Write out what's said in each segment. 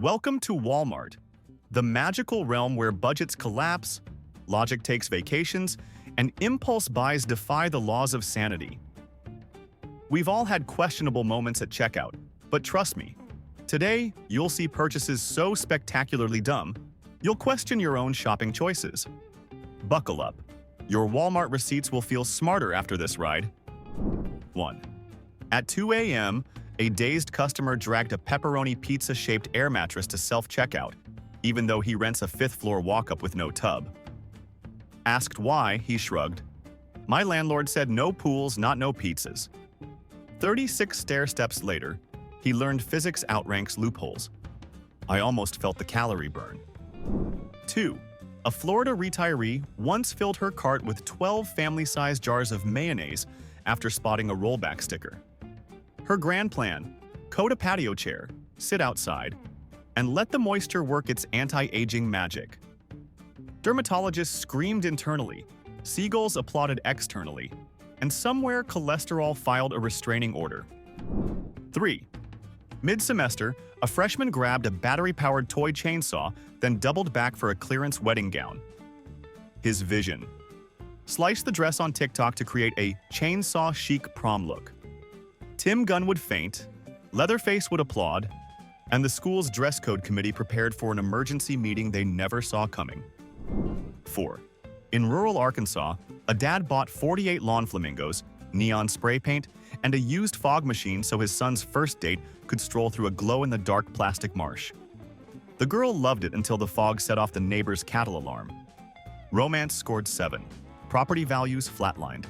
Welcome to Walmart, the magical realm where budgets collapse, logic takes vacations, and impulse buys defy the laws of sanity. We've all had questionable moments at checkout, but trust me, today you'll see purchases so spectacularly dumb, you'll question your own shopping choices. Buckle up. Your Walmart receipts will feel smarter after this ride. 1. At 2 a.m., a dazed customer dragged a pepperoni pizza-shaped air mattress to self-checkout, even though he rents a fifth-floor walk-up with no tub. Asked why, he shrugged. My landlord said no pools, not no pizzas. 36 stair steps later, he learned physics outranks loopholes. I almost felt the calorie burn. 2. A Florida retiree once filled her cart with 12 family-sized jars of mayonnaise after spotting a rollback sticker. Her grand plan: coat a patio chair, sit outside, and let the moisture work its anti-aging magic. Dermatologists screamed internally, seagulls applauded externally, and somewhere cholesterol filed a restraining order. 3. Mid-semester, a freshman grabbed a battery-powered toy chainsaw, then doubled back for a clearance wedding gown. His vision: slice the dress on TikTok to create a chainsaw-chic prom look. Tim Gunn would faint, Leatherface would applaud, and the school's dress code committee prepared for an emergency meeting they never saw coming. 4. In rural Arkansas, a dad bought 48 lawn flamingos, neon spray paint, and a used fog machine so his son's first date could stroll through a glow-in-the-dark plastic marsh. The girl loved it until the fog set off the neighbor's cattle alarm. Romance scored 7. Property values flatlined.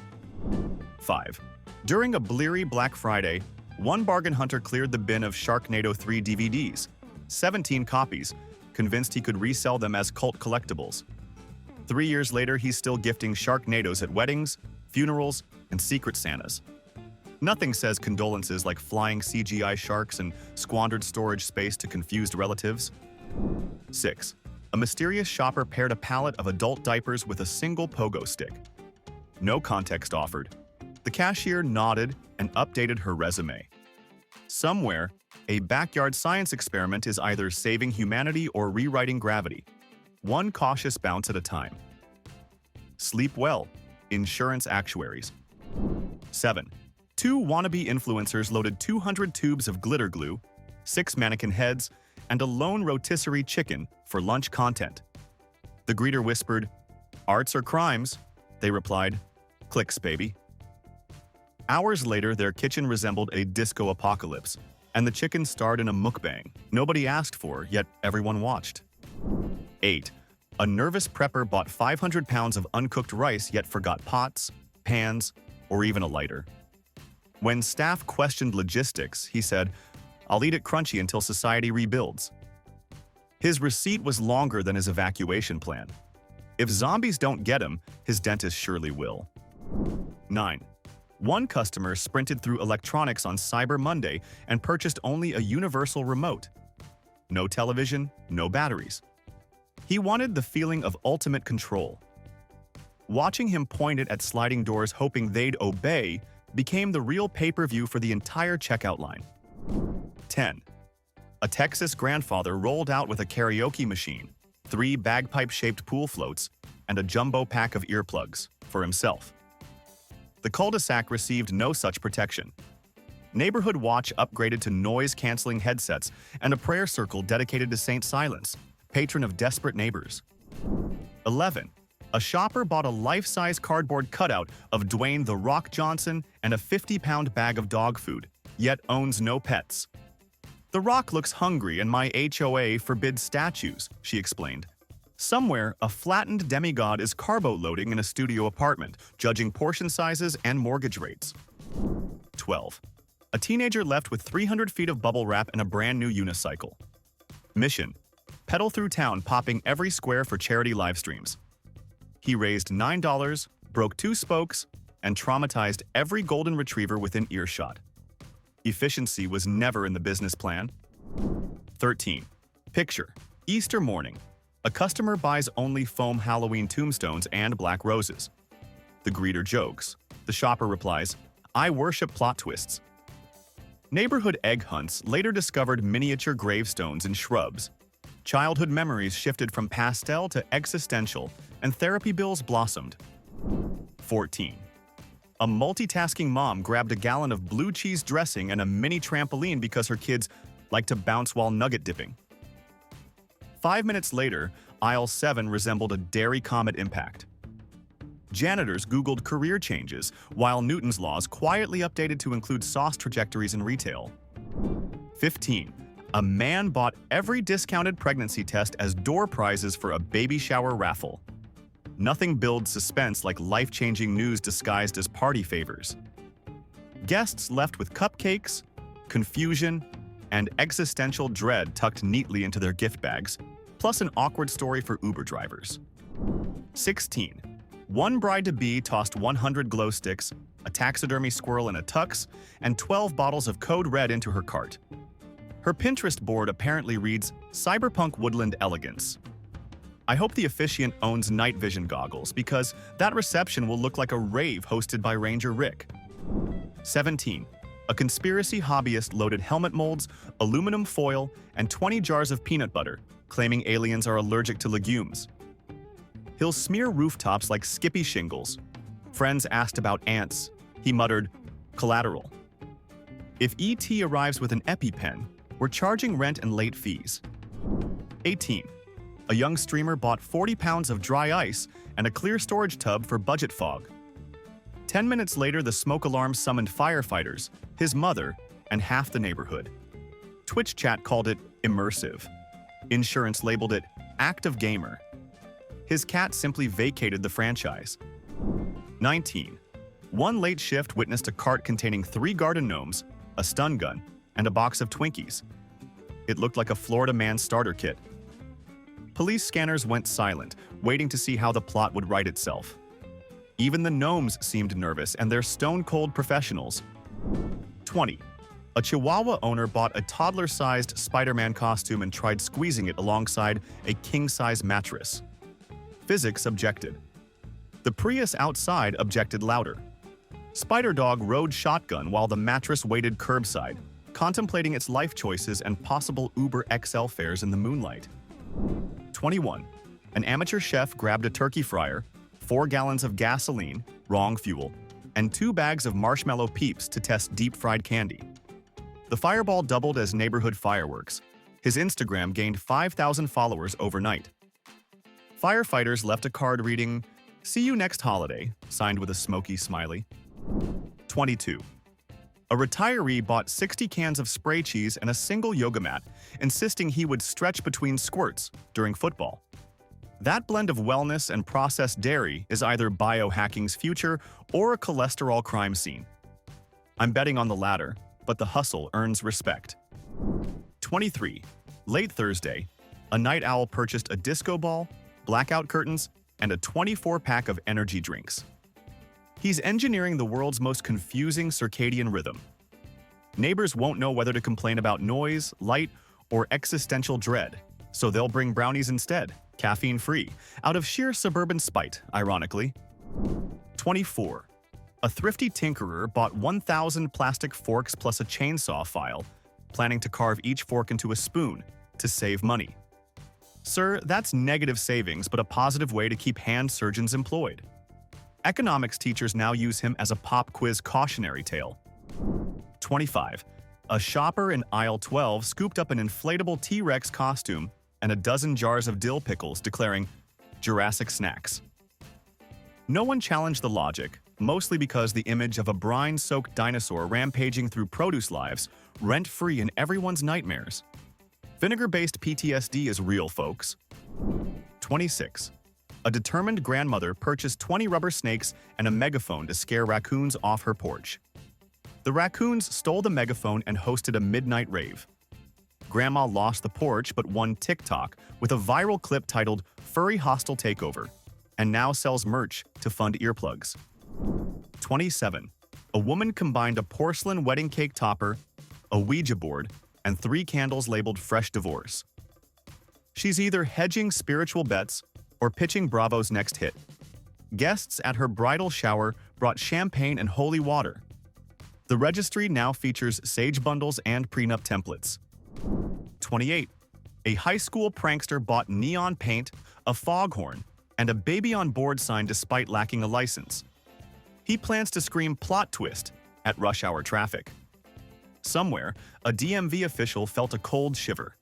5. During a bleary Black Friday, one bargain hunter cleared the bin of Sharknado 3 DVDs, 17 copies, convinced he could resell them as cult collectibles. 3 years later, he's still gifting Sharknados at weddings, funerals, and Secret Santas. Nothing says condolences like flying CGI sharks and squandered storage space to confused relatives. 6. A mysterious shopper paired a pallet of adult diapers with a single pogo stick. No context offered. The cashier nodded and updated her resume. Somewhere, a backyard science experiment is either saving humanity or rewriting gravity. One cautious bounce at a time. Sleep well. Insurance actuaries. 7. 2 wannabe influencers loaded 200 tubes of glitter glue, 6 mannequin heads, and a lone rotisserie chicken for lunch content. The greeter whispered, "Arts or crimes?" They replied, "Clicks, baby." Hours later, their kitchen resembled a disco apocalypse, and the chicken starred in a mukbang nobody asked for, yet everyone watched. 8. A nervous prepper bought 500 pounds of uncooked rice yet forgot pots, pans, or even a lighter. When staff questioned logistics, he said, "I'll eat it crunchy until society rebuilds." His receipt was longer than his evacuation plan. If zombies don't get him, his dentist surely will. 9. One customer sprinted through electronics on Cyber Monday and purchased only a universal remote. No television, no batteries. He wanted the feeling of ultimate control. Watching him point it at sliding doors hoping they'd obey became the real pay-per-view for the entire checkout line. 10. A Texas grandfather rolled out with a karaoke machine, 3 bagpipe-shaped pool floats, and a jumbo pack of earplugs for himself. The cul-de-sac received no such protection. Neighborhood Watch upgraded to noise-canceling headsets and a prayer circle dedicated to Saint Silence, patron of desperate neighbors. 11. A shopper bought a life-size cardboard cutout of Dwayne "The Rock" Johnson and a 50-pound bag of dog food, yet owns no pets. "The Rock looks hungry and my HOA forbids statues," she explained. Somewhere, a flattened demigod is carbo-loading in a studio apartment, judging portion sizes and mortgage rates. 12. A teenager left with 300 feet of bubble wrap and a brand new unicycle. Mission: pedal through town popping every square for charity live streams. He raised $9, broke 2 spokes, and traumatized every golden retriever within earshot. Efficiency was never in the business plan. 13. Picture: Easter morning. A customer buys only foam Halloween tombstones and black roses. The greeter jokes. The shopper replies, "I worship plot twists." Neighborhood egg hunts later discovered miniature gravestones and shrubs. Childhood memories shifted from pastel to existential, and therapy bills blossomed. 14. A multitasking mom grabbed a gallon of blue cheese dressing and a mini trampoline because her kids like to bounce while nugget dipping. 5 minutes later, aisle 7 resembled a dairy comet impact. Janitors Googled career changes, while Newton's laws quietly updated to include sauce trajectories in retail. 15. A man bought every discounted pregnancy test as door prizes for a baby shower raffle. Nothing builds suspense like life-changing news disguised as party favors. Guests left with cupcakes, confusion, and existential dread tucked neatly into their gift bags, plus an awkward story for Uber drivers. 16. One bride-to-be tossed 100 glow sticks, a taxidermy squirrel in a tux, and 12 bottles of Code Red into her cart. Her Pinterest board apparently reads, "Cyberpunk Woodland Elegance." I hope the officiant owns night vision goggles because that reception will look like a rave hosted by Ranger Rick. 17. A conspiracy hobbyist loaded helmet molds, aluminum foil, and 20 jars of peanut butter, claiming aliens are allergic to legumes. He'll smear rooftops like Skippy shingles. Friends asked about ants. He muttered, "Collateral." If ET arrives with an EpiPen, we're charging rent and late fees. 18. A young streamer bought 40 pounds of dry ice and a clear storage tub for budget fog. 10 minutes later, the smoke alarm summoned firefighters, his mother, and half the neighborhood. Twitch chat called it immersive. Insurance labeled it active gamer. His cat simply vacated the franchise. 19. One late shift witnessed a cart containing 3 garden gnomes, a stun gun, and a box of Twinkies. It looked like a Florida man starter kit. Police scanners went silent, waiting to see how the plot would right itself. Even the gnomes seemed nervous, and they're stone-cold professionals. 20. A Chihuahua owner bought a toddler-sized Spider-Man costume and tried squeezing it alongside a king-size mattress. Physics objected. The Prius outside objected louder. Spider Dog rode shotgun while the mattress waited curbside, contemplating its life choices and possible Uber XL fares in the moonlight. 21. An amateur chef grabbed a turkey fryer, 4 gallons of gasoline, wrong fuel, and 2 bags of marshmallow peeps to test deep-fried candy. The fireball doubled as neighborhood fireworks. His Instagram gained 5,000 followers overnight. Firefighters left a card reading, "See you next holiday," signed with a smoky smiley. 22. A retiree bought 60 cans of spray cheese and a single yoga mat, insisting he would stretch between squirts during football. That blend of wellness and processed dairy is either biohacking's future or a cholesterol crime scene. I'm betting on the latter, but the hustle earns respect. 23. Late Thursday, a night owl purchased a disco ball, blackout curtains, and a 24-pack of energy drinks. He's engineering the world's most confusing circadian rhythm. Neighbors won't know whether to complain about noise, light, or existential dread, so they'll bring brownies instead, caffeine-free, out of sheer suburban spite, ironically. 24. A thrifty tinkerer bought 1,000 plastic forks plus a chainsaw file, planning to carve each fork into a spoon to save money. Sir, that's negative savings, but a positive way to keep hand surgeons employed. Economics teachers now use him as a pop quiz cautionary tale. 25. A shopper in aisle 12 scooped up an inflatable T-Rex costume and a dozen jars of dill pickles, declaring, "Jurassic snacks." No one challenged the logic, mostly because the image of a brine-soaked dinosaur rampaging through produce lives, rent-free in everyone's nightmares. Vinegar-based PTSD is real, folks. 26. A determined grandmother purchased 20 rubber snakes and a megaphone to scare raccoons off her porch. The raccoons stole the megaphone and hosted a midnight rave. Grandma lost the porch but won TikTok with a viral clip titled "Furry Hostile Takeover," and now sells merch to fund earplugs. 27. A woman combined a porcelain wedding cake topper, a Ouija board, and 3 candles labeled "Fresh Divorce." She's either hedging spiritual bets or pitching Bravo's next hit. Guests at her bridal shower brought champagne and holy water. The registry now features sage bundles and prenup templates. 28. A high school prankster bought neon paint, a foghorn, and a baby on board sign despite lacking a license. He plans to scream plot twist at rush hour traffic. Somewhere, a DMV official felt a cold shiver.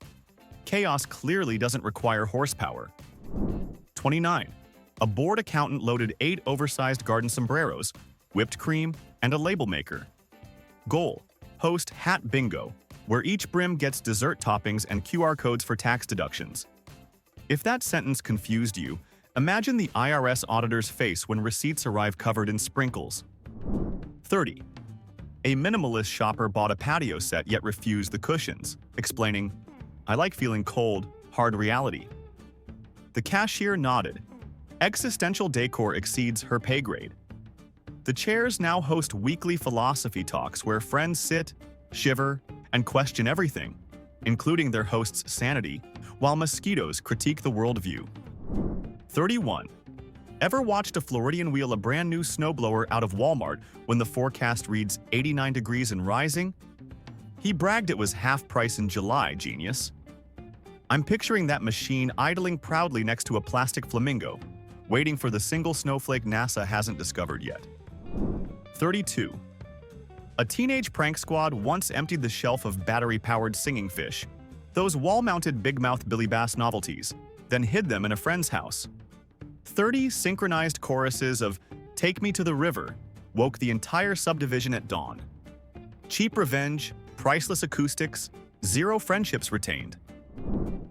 Chaos clearly doesn't require horsepower. 29. A bored accountant loaded 8 oversized garden sombreros, whipped cream, and a label maker. Goal: host Hat Bingo, where each brim gets dessert toppings and QR codes for tax deductions. If that sentence confused you, imagine the IRS auditor's face when receipts arrive covered in sprinkles. 30. A minimalist shopper bought a patio set yet refused the cushions, explaining, "I like feeling cold, hard reality." The cashier nodded. Existential decor exceeds her pay grade. The chairs now host weekly philosophy talks where friends sit, shiver, and question everything, including their host's sanity, while mosquitoes critique the worldview. 31. Ever watched a Floridian wheel a brand new snowblower out of Walmart when the forecast reads 89 degrees and rising? He bragged it was half price in July, genius. I'm picturing that machine idling proudly next to a plastic flamingo, waiting for the single snowflake NASA hasn't discovered yet. 32. A teenage prank squad once emptied the shelf of battery-powered singing fish, those wall-mounted big-mouth Billy Bass novelties, then hid them in a friend's house. 30 synchronized choruses of "Take Me to the River" woke the entire subdivision at dawn. Cheap revenge, priceless acoustics, 0 friendships retained.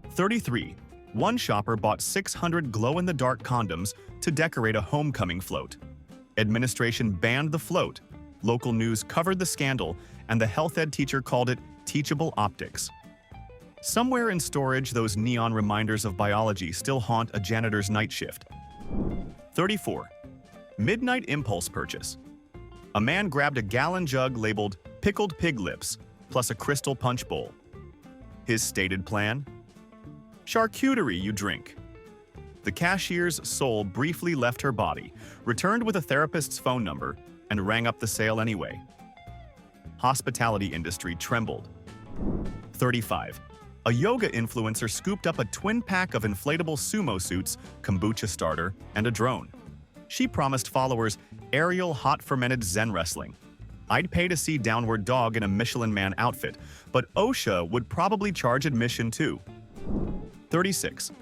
33. One shopper bought 600 glow-in-the-dark condoms to decorate a homecoming float. Administration banned the float, local news covered the scandal, and the health ed teacher called it teachable optics. Somewhere in storage, those neon reminders of biology still haunt a janitor's night shift. 34. Midnight impulse purchase. A man grabbed a gallon jug labeled "pickled pig lips" plus a crystal punch bowl. His stated plan? Charcuterie you drink. The cashier's soul briefly left her body, returned with a therapist's phone number, and rang up the sale anyway. Hospitality industry trembled. 35. A yoga influencer scooped up a twin pack of inflatable sumo suits, kombucha starter, and a drone. She promised followers aerial hot fermented Zen wrestling. I'd pay to see Downward Dog in a Michelin Man outfit, but OSHA would probably charge admission too. 36.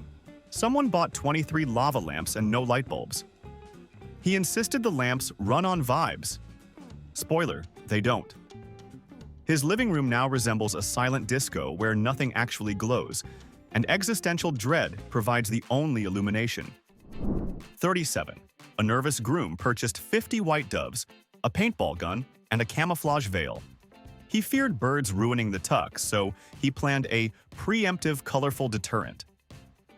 Someone bought 23 lava lamps and no light bulbs. He insisted the lamps run on vibes. Spoiler, they don't. His living room now resembles a silent disco where nothing actually glows, and existential dread provides the only illumination. 37. A nervous groom purchased 50 white doves, a paintball gun, and a camouflage veil. He feared birds ruining the tux, so he planned a preemptive colorful deterrent.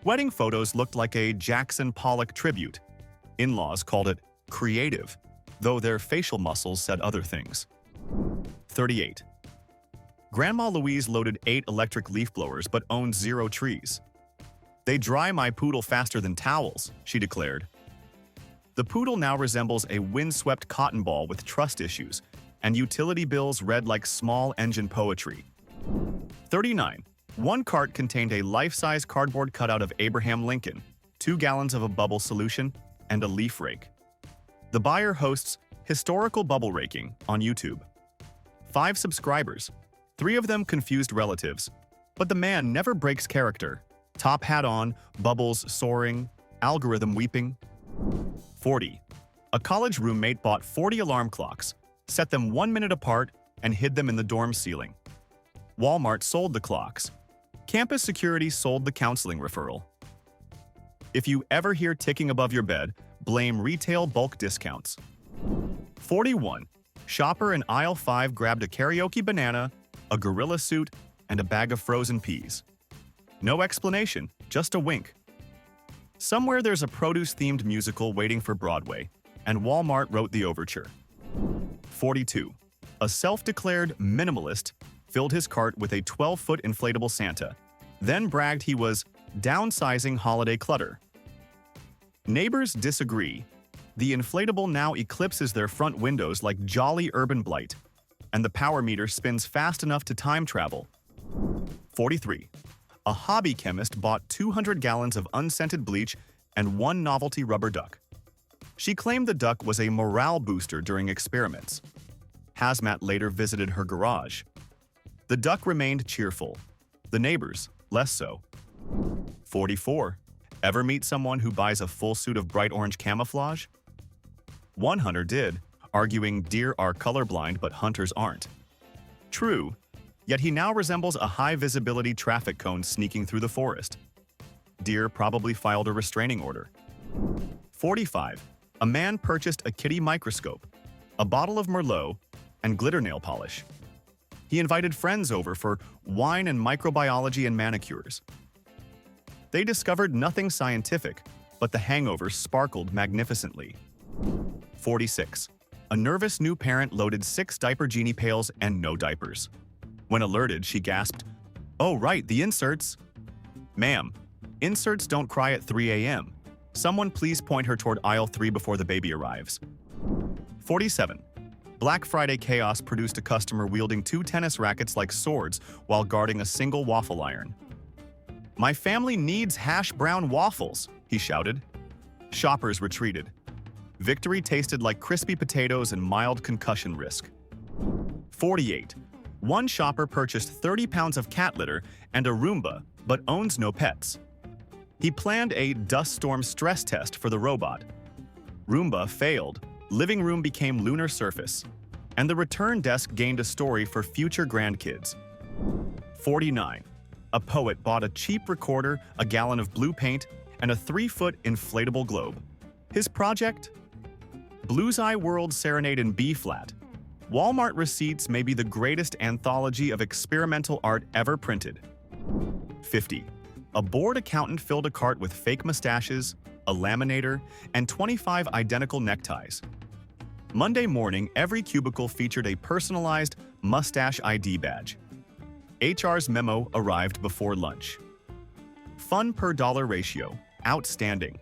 Wedding photos looked like a Jackson Pollock tribute. In-laws called it creative, though their facial muscles said other things. 38. Grandma Louise loaded 8 electric leaf blowers but owns 0 trees. They dry my poodle faster than towels, she declared. The poodle now resembles a windswept cotton ball with trust issues, and utility bills read like small engine poetry. 39. One cart contained a life-size cardboard cutout of Abraham Lincoln, 2 gallons of a bubble solution, and a leaf rake. The buyer hosts historical bubble raking on YouTube. 5 subscribers, 3 of them confused relatives, but the man never breaks character. Top hat on, bubbles soaring, algorithm weeping. 40. A college roommate bought 40 alarm clocks, set them 1 minute apart, and hid them in the dorm ceiling. Walmart sold the clocks. Campus security sold the counseling referral. If you ever hear ticking above your bed, blame retail bulk discounts. 41. Shopper in aisle 5 grabbed a karaoke banana, a gorilla suit, and a bag of frozen peas. No explanation, just a wink. Somewhere there's a produce-themed musical waiting for Broadway, and Walmart wrote the overture. 42. A self-declared minimalist filled his cart with a 12-foot inflatable Santa, then bragged he was downsizing holiday clutter. Neighbors disagree. The inflatable now eclipses their front windows like jolly urban blight. and the power meter spins fast enough to time travel. 43. A hobby chemist bought 200 gallons of unscented bleach and one novelty rubber duck. She claimed the duck was a morale booster during experiments. Hazmat later visited her garage. The duck remained cheerful. The neighbors, less so. 44. Ever meet someone who buys a full suit of bright orange camouflage? One hunter did, arguing deer are colorblind but hunters aren't. True, yet he now resembles a high-visibility traffic cone sneaking through the forest. Deer probably filed a restraining order. 45. A man purchased a kitty microscope, a bottle of Merlot, and glitter nail polish. He invited friends over for wine and microbiology and manicures. They discovered nothing scientific, but the hangovers sparkled magnificently. 46. A nervous new parent loaded 6 diaper genie pails and no diapers. When alerted, she gasped, "Oh right, the inserts." "Ma'am, inserts don't cry at 3 a.m. Someone please point her toward aisle 3 before the baby arrives." 47. Black Friday chaos produced a customer wielding 2 tennis rackets like swords while guarding a single waffle iron. "My family needs hash brown waffles," he shouted. Shoppers retreated. Victory tasted like crispy potatoes and mild concussion risk. 48. One shopper purchased 30 pounds of cat litter and a Roomba, but owns no pets. He planned a dust storm stress test for the robot. Roomba failed, living room became lunar surface, and the return desk gained a story for future grandkids. 49. A poet bought a cheap recorder, a gallon of blue paint, and a 3-foot inflatable globe. His project? Blues Eye World Serenade in B-flat. Walmart receipts may be the greatest anthology of experimental art ever printed. 50. A bored accountant filled a cart with fake mustaches, a laminator, and 25 identical neckties. Monday morning, every cubicle featured a personalized mustache ID badge. HR's memo arrived before lunch. Fun per dollar ratio, outstanding.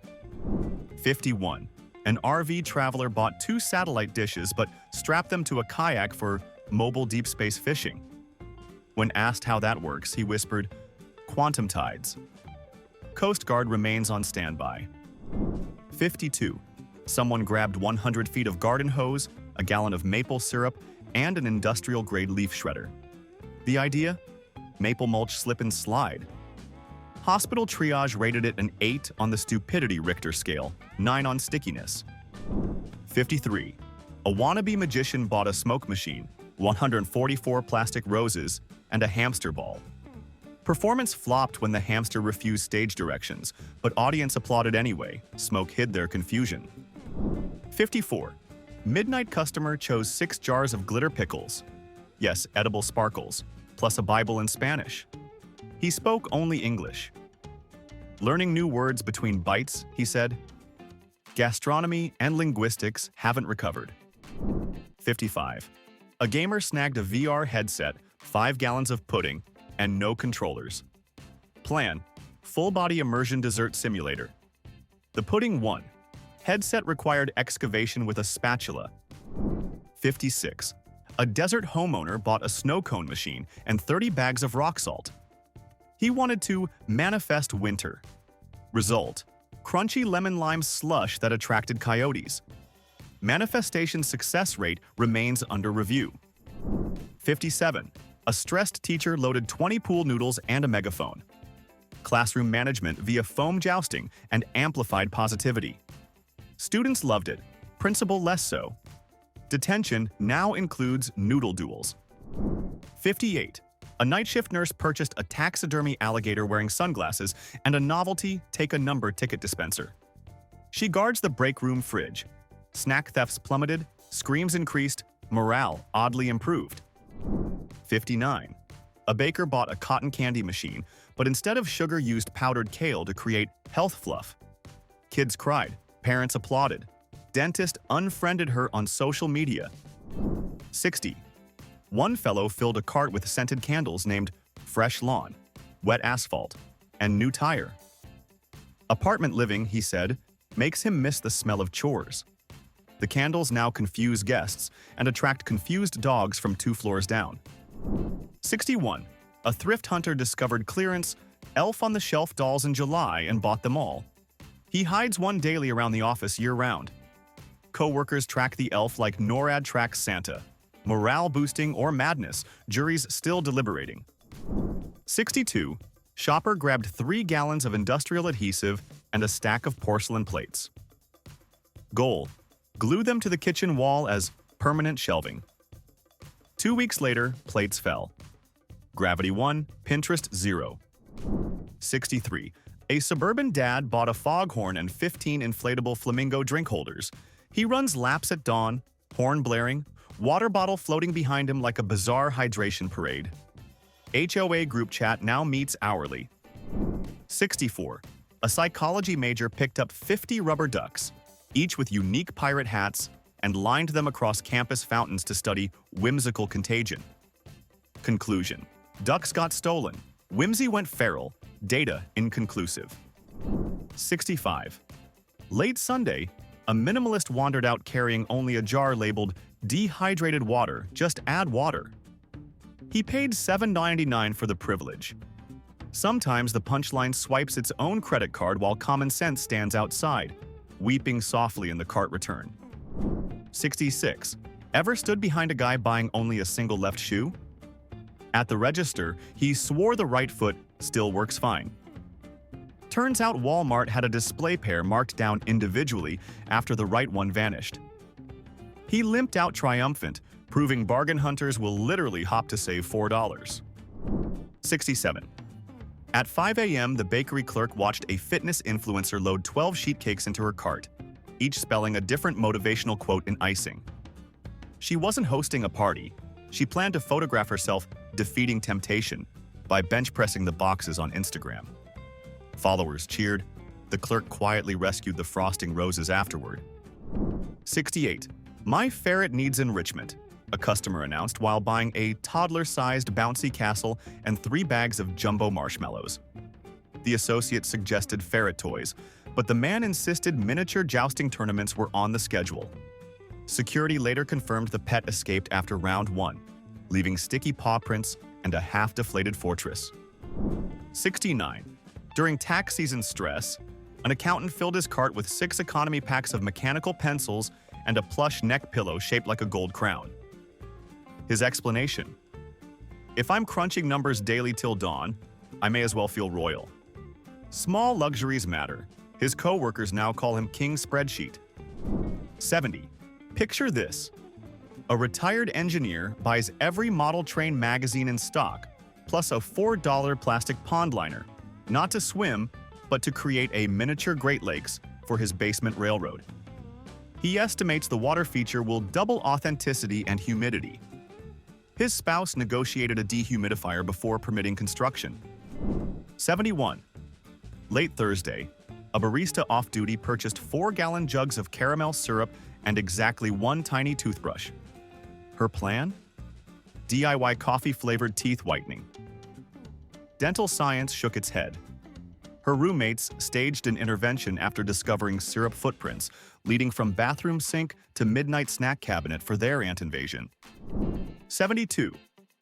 51. An RV traveler bought 2 satellite dishes but strapped them to a kayak for mobile deep space fishing. When asked how that works, he whispered, "Quantum tides." Coast Guard remains on standby. 52. Someone grabbed 100 feet of garden hose, a gallon of maple syrup, and an industrial-grade leaf shredder. The idea? Maple mulch slip and slide. Hospital triage rated it an 8 on the stupidity Richter scale, 9 on stickiness. 53. A wannabe magician bought a smoke machine, 144 plastic roses, and a hamster ball. Performance flopped when the hamster refused stage directions, but audience applauded anyway. Smoke hid their confusion. 54. Midnight customer chose 6 jars of glitter pickles. Yes, edible sparkles, plus a Bible in Spanish. He spoke only English. Learning new words between bites, he said. Gastronomy and linguistics haven't recovered. 55. A gamer snagged a VR headset, 5 gallons of pudding, and no controllers. Plan: full-body immersion dessert simulator. The pudding won. Headset required excavation with a spatula. 56. A desert homeowner bought a snow cone machine and 30 bags of rock salt. He wanted to manifest winter. Result: crunchy lemon-lime slush that attracted coyotes. Manifestation success rate remains under review. 57. A stressed teacher loaded 20 pool noodles and a megaphone. Classroom management via foam jousting and amplified positivity. Students loved it, principal less so. Detention now includes noodle duels. 58. A night shift nurse purchased a taxidermy alligator wearing sunglasses and a novelty take-a-number ticket dispenser. She guards the break room fridge. Snack thefts plummeted, screams increased, morale oddly improved. 59. A baker bought a cotton candy machine, but instead of sugar used powdered kale to create health fluff. Kids cried, parents applauded. Dentist unfriended her on social media. 60. One fellow filled a cart with scented candles named Fresh Lawn, Wet Asphalt, and New Tire. Apartment living, he said, makes him miss the smell of chores. The candles now confuse guests and attract confused dogs from 2 floors down. 61. A thrift hunter discovered clearance Elf on the Shelf dolls in July and bought them all. He hides one daily around the office year-round. Co-workers track the elf like NORAD tracks Santa. Morale boosting or madness, juries still deliberating. 62. Shopper grabbed 3 gallons of industrial adhesive and a stack of porcelain plates. Goal: glue them to the kitchen wall as permanent shelving. 2 weeks later, plates fell. Gravity 1, Pinterest 0. 63. A suburban dad bought a foghorn and 15 inflatable flamingo drink holders. He runs laps at dawn, horn blaring, water bottle floating behind him like a bizarre hydration parade. HOA group chat now meets hourly. 64. A psychology major picked up 50 rubber ducks, each with unique pirate hats, and lined them across campus fountains to study whimsical contagion. Conclusion: ducks got stolen, whimsy went feral, data inconclusive. 65. Late Sunday, a minimalist wandered out carrying only a jar labeled dehydrated water, just add water. He paid $7.99 for the privilege. Sometimes the punchline swipes its own credit card while common sense stands outside, weeping softly in the cart return. 66. Ever stood behind a guy buying only a single left shoe? At the register, he swore the right foot still works fine. Turns out Walmart had a display pair marked down individually after the right one vanished. He limped out triumphant, proving bargain hunters will literally hop to save $4. 67. At 5 a.m., the bakery clerk watched a fitness influencer load 12 sheet cakes into her cart, each spelling a different motivational quote in icing. She wasn't hosting a party. She planned to photograph herself defeating temptation by bench pressing the boxes on Instagram. Followers cheered. The clerk quietly rescued the frosting roses afterward. 68. My ferret needs enrichment, a customer announced while buying a toddler-sized bouncy castle and 3 bags of jumbo marshmallows. The associate suggested ferret toys, but the man insisted miniature jousting tournaments were on the schedule. Security later confirmed the pet escaped after round 1, leaving sticky paw prints and a half-deflated fortress. 69. During tax season stress, an accountant filled his cart with 6 economy packs of mechanical pencils and a plush neck pillow shaped like a gold crown. His explanation: if I'm crunching numbers daily till dawn, I may as well feel royal. Small luxuries matter. His co-workers now call him King Spreadsheet. 70. Picture this. A retired engineer buys every model train magazine in stock, plus a $4 plastic pond liner, not to swim, but to create a miniature Great Lakes for his basement railroad. He estimates the water feature will double authenticity and humidity. His spouse negotiated a dehumidifier before permitting construction. 71. Late Thursday, a barista off-duty purchased 4-gallon jugs of caramel syrup and exactly 1 tiny toothbrush. Her plan? DIY coffee-flavored teeth whitening. Dental science shook its head. Her roommates staged an intervention after discovering syrup footprints, leading from bathroom sink to midnight snack cabinet for their ant invasion. 72.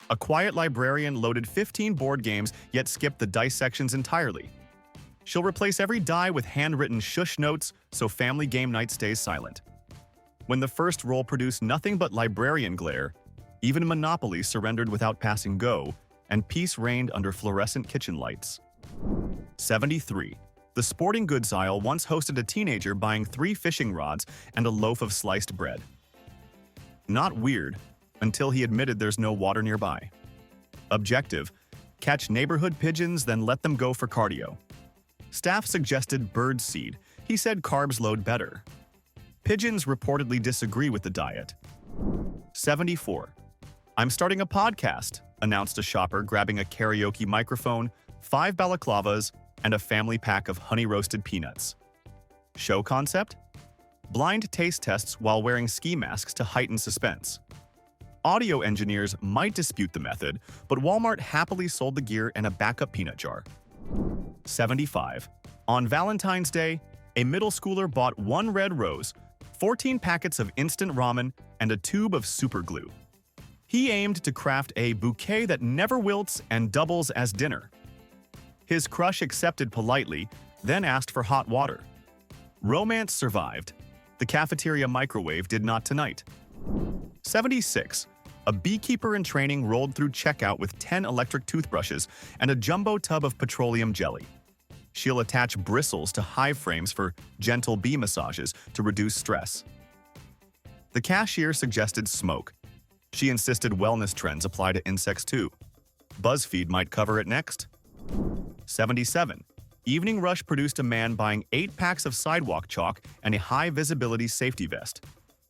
A quiet librarian loaded 15 board games yet skipped the dice sections entirely. She'll replace every die with handwritten shush notes so family game night stays silent. When the first roll produced nothing but librarian glare, even Monopoly surrendered without passing go, and peace reigned under fluorescent kitchen lights. 73. The sporting goods aisle once hosted a teenager buying 3 fishing rods and a loaf of sliced bread. Not weird, until he admitted there's no water nearby. Objective: catch neighborhood pigeons, then let them go for cardio. Staff suggested bird seed. He said carbs load better. Pigeons reportedly disagree with the diet. 74. I'm starting a podcast, announced a shopper grabbing a karaoke microphone, 5 balaclavas, and a family pack of honey-roasted peanuts. Show concept? Blind taste tests while wearing ski masks to heighten suspense. Audio engineers might dispute the method, but Walmart happily sold the gear and a backup peanut jar. 75. On Valentine's Day, a middle schooler bought 1 red rose, 14 packets of instant ramen, and a tube of super glue. He aimed to craft a bouquet that never wilts and doubles as dinner. His crush accepted politely, then asked for hot water. Romance survived. The cafeteria microwave did not tonight. 76. A beekeeper in training rolled through checkout with 10 electric toothbrushes and a jumbo tub of petroleum jelly. She'll attach bristles to hive frames for gentle bee massages to reduce stress. The cashier suggested smoke. She insisted wellness trends apply to insects too. BuzzFeed might cover it next. 77. Evening Rush produced a man buying 8 packs of sidewalk chalk and a high-visibility safety vest.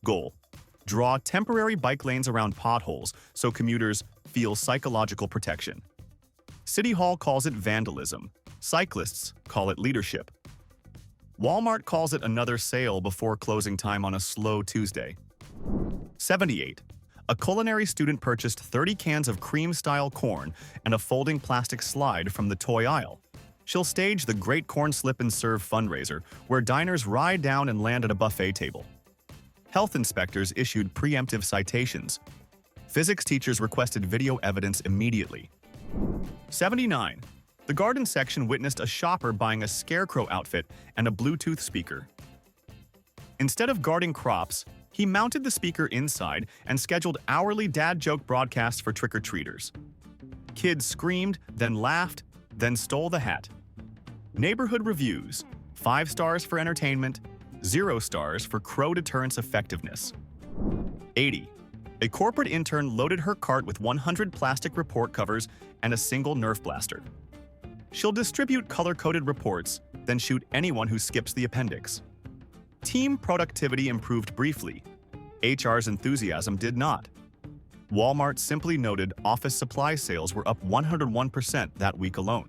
Goal: draw temporary bike lanes around potholes so commuters feel psychological protection. City Hall calls it vandalism. Cyclists call it leadership. Walmart calls it another sale before closing time on a slow Tuesday. 78. A culinary student purchased 30 cans of cream-style corn and a folding plastic slide from the toy aisle. She'll stage the Great Corn Slip and Serve fundraiser, where diners ride down and land at a buffet table. Health inspectors issued preemptive citations. Physics teachers requested video evidence immediately. 79. The garden section witnessed a shopper buying a scarecrow outfit and a Bluetooth speaker. Instead of guarding crops, he mounted the speaker inside and scheduled hourly dad joke broadcasts for trick-or-treaters. Kids screamed, then laughed, then stole the hat. Neighborhood reviews: 5 stars for entertainment, 0 stars for crow deterrence effectiveness. 80. A corporate intern loaded her cart with 100 plastic report covers and a single Nerf blaster. She'll distribute color-coded reports, then shoot anyone who skips the appendix. Team productivity improved briefly. HR's enthusiasm did not. Walmart simply noted office supply sales were up 101% that week alone.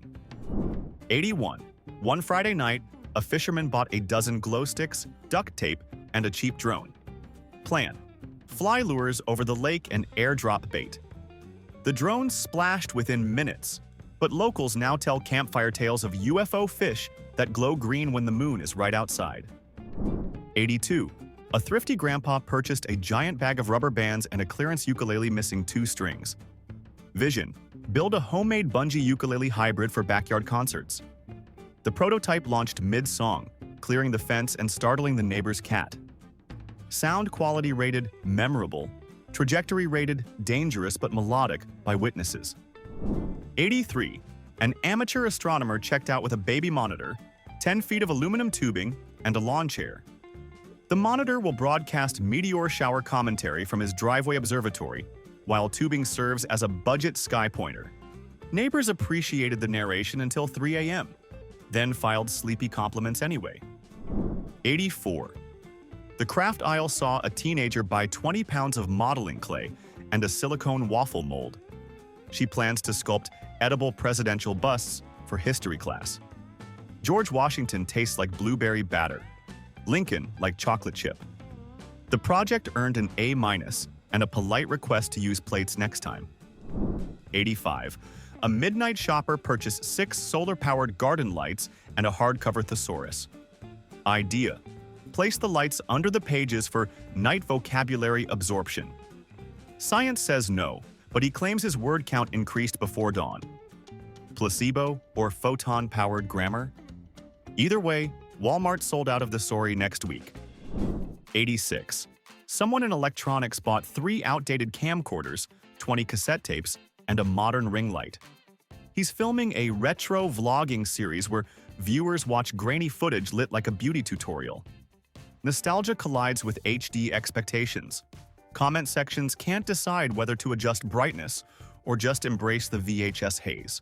81. One Friday night, a fisherman bought a dozen glow sticks, duct tape, and a cheap drone. Plan: fly lures over the lake and airdrop bait. The drone splashed within minutes, but locals now tell campfire tales of UFO fish that glow green when the moon is right outside. 82. A thrifty grandpa purchased a giant bag of rubber bands and a clearance ukulele missing 2 strings. Vision: build a homemade bungee ukulele hybrid for backyard concerts. The prototype launched mid-song, clearing the fence and startling the neighbor's cat. Sound quality rated memorable. Trajectory rated dangerous but melodic by witnesses. 83. An amateur astronomer checked out with a baby monitor, 10 feet of aluminum tubing, and a lawn chair. The monitor will broadcast meteor shower commentary from his driveway observatory, while tubing serves as a budget sky pointer. Neighbors appreciated the narration until 3 a.m., then filed sleepy compliments anyway. 84. The craft aisle saw a teenager buy 20 pounds of modeling clay and a silicone waffle mold. She plans to sculpt edible presidential busts for history class. George Washington tastes like blueberry batter. Lincoln like chocolate chip. The project earned an A- and a polite request to use plates next time. 85. A midnight shopper purchased 6 solar-powered garden lights and a hardcover thesaurus. Idea: place the lights under the pages for night vocabulary absorption. Science says no, but he claims his word count increased before dawn. Placebo or photon-powered grammar? Either way, Walmart sold out of the sorry next week. 86. Someone in electronics bought 3 outdated camcorders, 20 cassette tapes, and a modern ring light. He's filming a retro vlogging series where viewers watch grainy footage lit like a beauty tutorial. Nostalgia collides with HD expectations. Comment sections can't decide whether to adjust brightness or just embrace the VHS haze.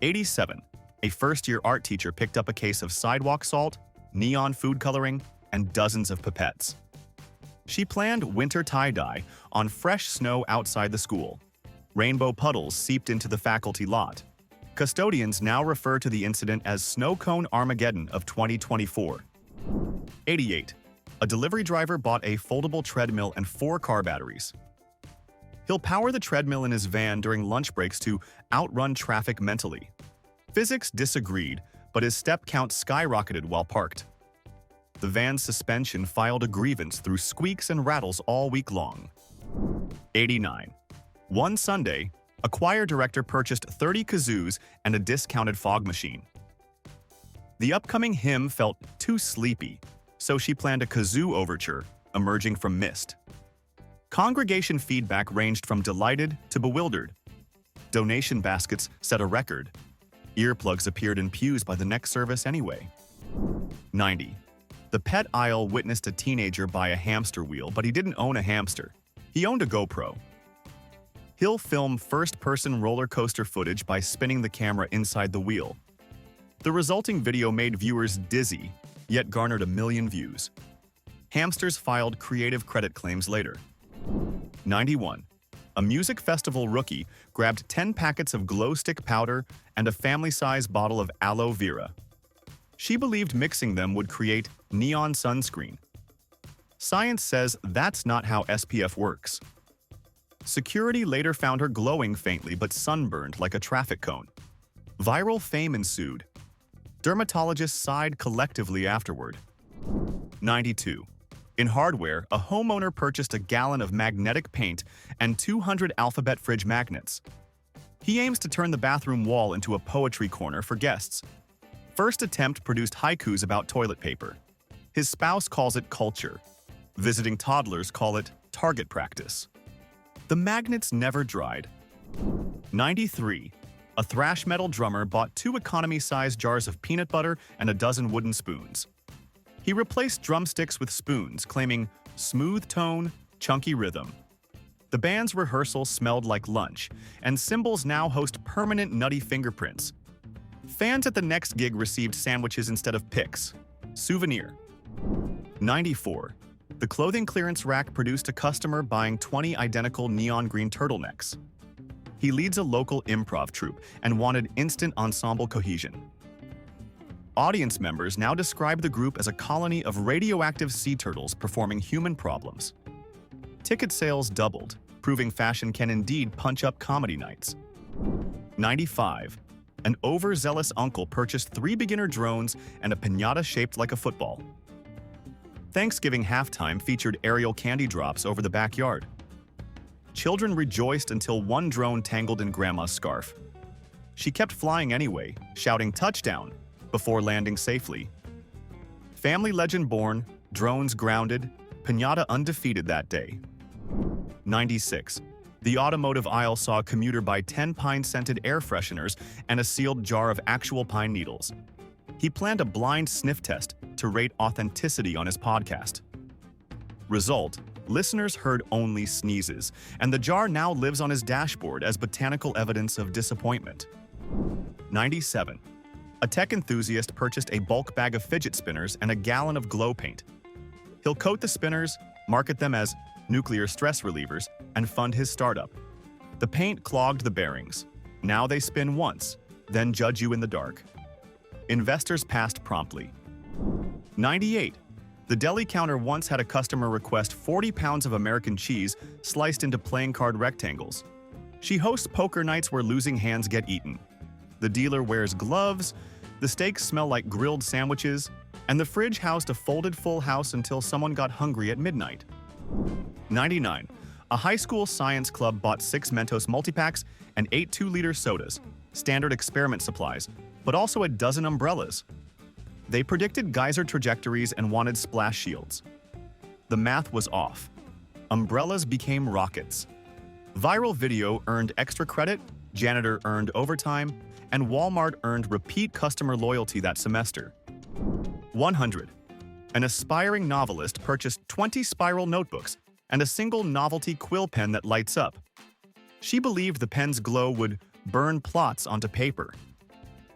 87. A first-year art teacher picked up a case of sidewalk salt, neon food coloring, and dozens of pipettes. She planned winter tie-dye on fresh snow outside the school. Rainbow puddles seeped into the faculty lot. Custodians now refer to the incident as Snow Cone Armageddon of 2024. 88. A delivery driver bought a foldable treadmill and 4 car batteries. He'll power the treadmill in his van during lunch breaks to outrun traffic mentally. Physics disagreed, but his step count skyrocketed while parked. the van's suspension filed a grievance through squeaks and rattles all week long. 89. One Sunday, a choir director purchased 30 kazoos and a discounted fog machine. The upcoming hymn felt too sleepy, so she planned a kazoo overture emerging from mist. Congregation feedback ranged from delighted to bewildered. Donation baskets set a record. Earplugs appeared in pews by the next service anyway. 90. The pet aisle witnessed a teenager buy a hamster wheel, but he didn't own a hamster. He owned a GoPro. He'll film first-person roller coaster footage by spinning the camera inside the wheel. The resulting video made viewers dizzy, yet garnered 1 million views. Hamsters filed creative credit claims later. 91. A music festival rookie grabbed 10 packets of glow stick powder and a family-size bottle of aloe vera. She believed mixing them would create neon sunscreen. Science says that's not how SPF works. Security later found her glowing faintly but sunburned like a traffic cone. Viral fame ensued. Dermatologists sighed collectively afterward. 92. In hardware, a homeowner purchased a gallon of magnetic paint and 200 alphabet fridge magnets. He aims to turn the bathroom wall into a poetry corner for guests. First attempt produced haikus about toilet paper. His spouse calls it culture. Visiting toddlers call it target practice. The magnets never dried. 93. A thrash metal drummer bought 2 economy-sized jars of peanut butter and a dozen wooden spoons. He replaced drumsticks with spoons, claiming smooth tone, chunky rhythm. The band's rehearsal smelled like lunch, and cymbals now host permanent nutty fingerprints. Fans at the next gig received sandwiches instead of picks. Souvenir. 94. The clothing clearance rack produced a customer buying 20 identical neon green turtlenecks. He leads a local improv troupe and wanted instant ensemble cohesion. Audience members now describe the group as a colony of radioactive sea turtles performing human problems. Ticket sales doubled, proving fashion can indeed punch up comedy nights. 95. An overzealous uncle purchased 3 beginner drones and a piñata shaped like a football. Thanksgiving halftime featured aerial candy drops over the backyard. Children rejoiced until one drone tangled in Grandma's scarf. She kept flying anyway, shouting touchdown, before landing safely. Family legend born, drones grounded, piñata undefeated that day. 96. The automotive aisle saw a commuter buy 10 pine-scented air fresheners and a sealed jar of actual pine needles. He planned a blind sniff test to rate authenticity on his podcast. Result: listeners heard only sneezes, and the jar now lives on his dashboard as botanical evidence of disappointment. 97. A tech enthusiast purchased a bulk bag of fidget spinners and a gallon of glow paint. He'll coat the spinners, market them as nuclear stress relievers, and fund his startup. The paint clogged the bearings. Now they spin once, then judge you in the dark. Investors passed promptly. 98. The deli counter once had a customer request 40 pounds of American cheese sliced into playing card rectangles. She hosts poker nights where losing hands get eaten. The dealer wears gloves, the steaks smell like grilled sandwiches, and the fridge housed a folded full house until someone got hungry at midnight. 99. A high school science club bought 6 Mentos multipacks and 8 2-liter sodas, standard experiment supplies, but also a dozen umbrellas. They predicted geyser trajectories and wanted splash shields. The math was off. Umbrellas became rockets. Viral video earned extra credit, janitor earned overtime, and Walmart earned repeat customer loyalty that semester. 100. An aspiring novelist purchased 20 spiral notebooks and a single novelty quill pen that lights up. She believed the pen's glow would burn plots onto paper.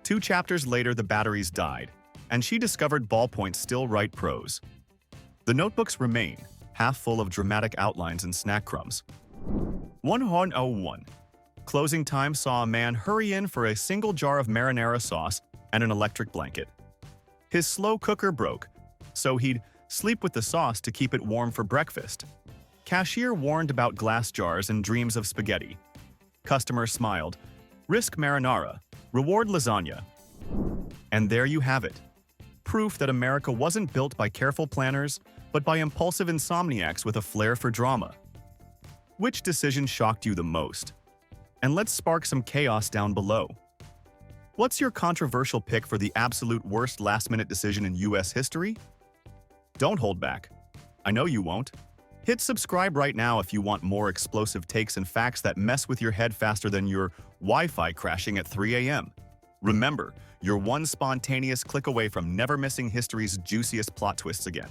2 chapters later, the batteries died, and she discovered ballpoints still write prose. The notebooks remain, half full of dramatic outlines and snack crumbs. 101. Closing time saw a man hurry in for a single jar of marinara sauce and an electric blanket. His slow cooker broke, so he'd sleep with the sauce to keep it warm for breakfast. Cashier warned about glass jars and dreams of spaghetti. Customer smiled. Risk marinara, reward lasagna. And there you have it. proof that America wasn't built by careful planners, but by impulsive insomniacs with a flair for drama. Which decision shocked you the most? And let's spark some chaos down below. What's your controversial pick for the absolute worst last-minute decision in US history? Don't hold back. I know you won't. Hit subscribe right now if you want more explosive takes and facts that mess with your head faster than your Wi-Fi crashing at 3 a.m. Remember, you're one spontaneous click away from never missing history's juiciest plot twists again.